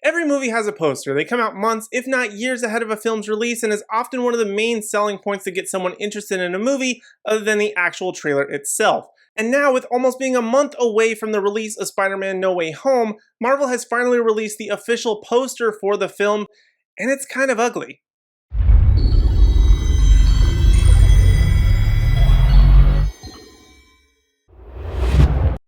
Every movie has a poster. They come out months, if not years ahead of a film's release, and is often one of the main selling points to get someone interested in a movie other than the actual trailer itself. And now, with almost being a month away from the release of Spider-Man No Way Home, Marvel has finally released the official poster for the film, and it's kind of ugly.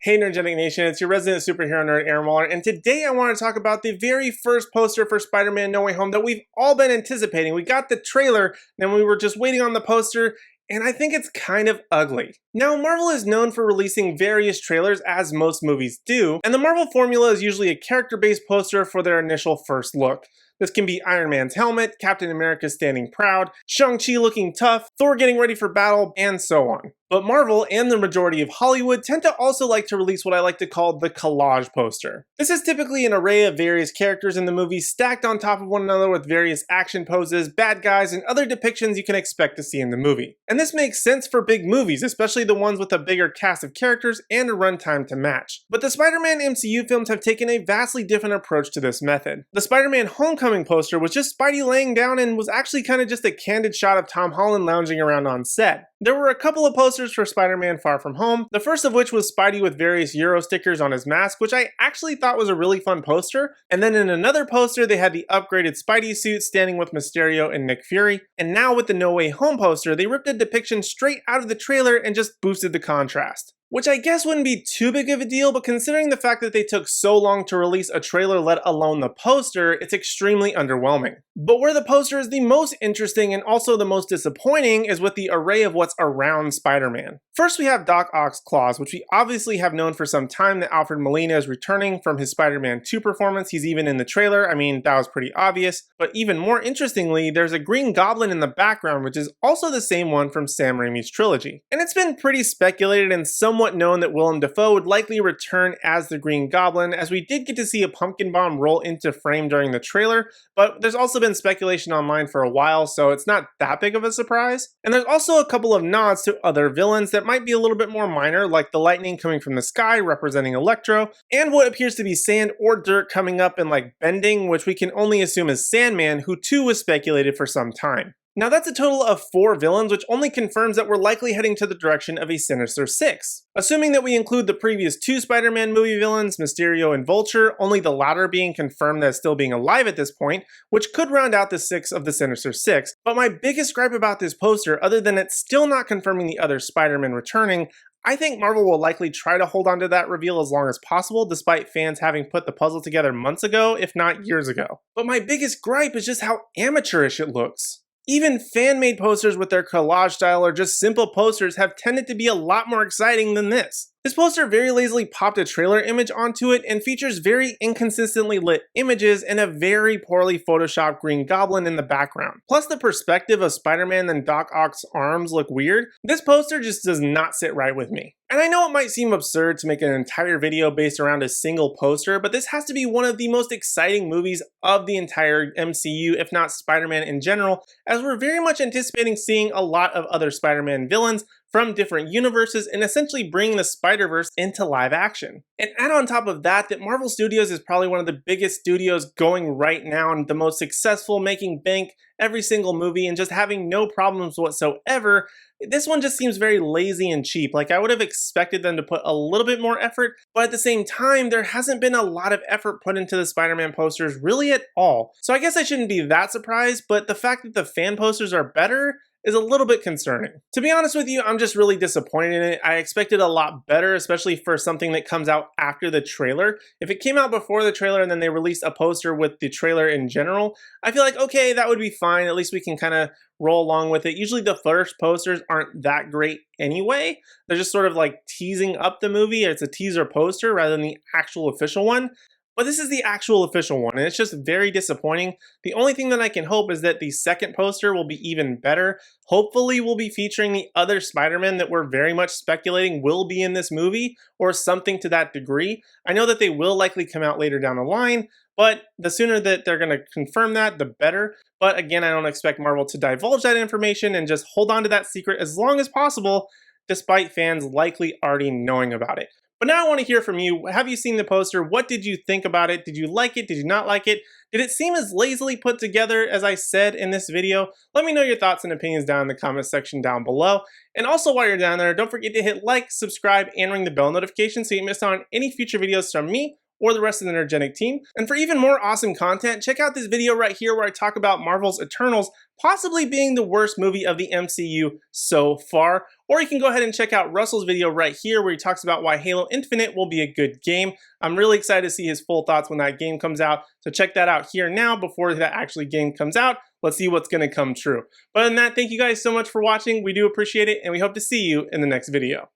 Hey Nerdgetic Nation, it's your resident superhero nerd Aaron Waller, and today I want to talk about the very first poster for Spider-Man No Way Home that we've all been anticipating. We got the trailer, then we were just waiting on the poster, and I think it's kind of ugly. Now, Marvel is known for releasing various trailers, as most movies do, and the Marvel formula is usually a character-based poster for their initial first look. This can be Iron Man's helmet, Captain America standing proud, Shang-Chi looking tough, Thor getting ready for battle, and so on. But Marvel, and the majority of Hollywood, tend to also like to release what I like to call the collage poster. This is typically an array of various characters in the movie stacked on top of one another with various action poses, bad guys, and other depictions you can expect to see in the movie. And this makes sense for big movies, especially the ones with a bigger cast of characters and a runtime to match. But the Spider-Man MCU films have taken a vastly different approach to this method. The Spider-Man Homecoming poster was just Spidey laying down and was actually kind of just a candid shot of Tom Holland lounging around on set. There were a couple of posters for Spider-Man Far From Home, the first of which was Spidey with various Euro stickers on his mask, which I actually thought was a really fun poster. And then in another poster, they had the upgraded Spidey suit standing with Mysterio and Nick Fury. And now with the No Way Home poster, they ripped a depiction straight out of the trailer and just boosted the contrast. Which I guess wouldn't be too big of a deal, but considering the fact that they took so long to release a trailer, let alone the poster, it's extremely underwhelming. But where the poster is the most interesting and also the most disappointing is with the array of what's around Spider-Man. First we have Doc Ock's claws, which we obviously have known for some time that Alfred Molina is returning from his Spider-Man 2 performance. He's even in the trailer. I mean, that was pretty obvious. But even more interestingly, there's a Green Goblin in the background, which is also the same one from Sam Raimi's trilogy. And it's been pretty speculated and somewhat known that Willem Dafoe would likely return as the Green Goblin, as we did get to see a pumpkin bomb roll into frame during the trailer, but there's also been speculation online for a while, so it's not that big of a surprise. And there's also a couple of nods to other villains that might be a little bit more minor, like the lightning coming from the sky representing Electro, and what appears to be sand or dirt coming up and like bending, which we can only assume is Sandman, who too was speculated for some time. Now that's a total of 4 villains, which only confirms that we're likely heading to the direction of a Sinister Six. Assuming that we include the previous 2 Spider-Man movie villains, Mysterio and Vulture, only the latter being confirmed as still being alive at this point, which could round out the 6 of the Sinister Six. But my biggest gripe about this poster, other than it's still not confirming the other Spider-Man returning, I think Marvel will likely try to hold on to that reveal as long as possible, despite fans having put the puzzle together months ago, if not years ago. But my biggest gripe is just how amateurish it looks. Even fan-made posters with their collage style or just simple posters have tended to be a lot more exciting than this. This poster very lazily popped a trailer image onto it and features very inconsistently lit images and a very poorly photoshopped Green Goblin in the background. Plus the perspective of Spider-Man and Doc Ock's arms look weird. This poster just does not sit right with me. And I know it might seem absurd to make an entire video based around a single poster, but this has to be one of the most exciting movies of the entire MCU, if not Spider-Man in general, as we're very much anticipating seeing a lot of other Spider-Man villains from different universes and essentially bringing the Spider-Verse into live action. And add on top of that, that Marvel Studios is probably one of the biggest studios going right now and the most successful, making bank every single movie and just having no problems whatsoever. This one just seems very lazy and cheap. Like I would have expected them to put a little bit more effort, but at the same time, there hasn't been a lot of effort put into the Spider-Man posters really at all. So I guess I shouldn't be that surprised, but the fact that the fan posters are better is a little bit concerning. To be honest with you, I'm just really disappointed in it. I expected a lot better, especially for something that comes out after the trailer. If it came out before the trailer and then they released a poster with the trailer in general, I feel like, okay, that would be fine. At least we can kind of roll along with it. Usually the first posters aren't that great anyway. They're just sort of like teasing up the movie. It's a teaser poster rather than the actual official one. But this is the actual official one, and it's just very disappointing. The only thing that I can hope is that the second poster will be even better. Hopefully we'll be featuring the other Spider-Man that we're very much speculating will be in this movie, or something to that degree. I know that they will likely come out later down the line, but the sooner that they're going to confirm that, the better. But again, I don't expect Marvel to divulge that information and just hold on to that secret as long as possible, despite fans likely already knowing about it. But now I want to hear from you. Have you seen the poster? What did you think about it? Did you like it? Did you not like it? Did it seem as lazily put together as I said in this video? Let me know your thoughts and opinions down in the comment section down below. And also while you're down there, don't forget to hit like, subscribe, and ring the bell notification so you miss out on any future videos from me or the rest of the Energetic team. And for even more awesome content, check out this video right here where I talk about Marvel's Eternals possibly being the worst movie of the MCU so far. Or you can go ahead and check out Russell's video right here where he talks about why Halo Infinite will be a good game. I'm really excited to see his full thoughts when that game comes out. So check that out here now before that actually game comes out. Let's see what's going to come true. But other than that, thank you guys so much for watching. We do appreciate it, and we hope to see you in the next video.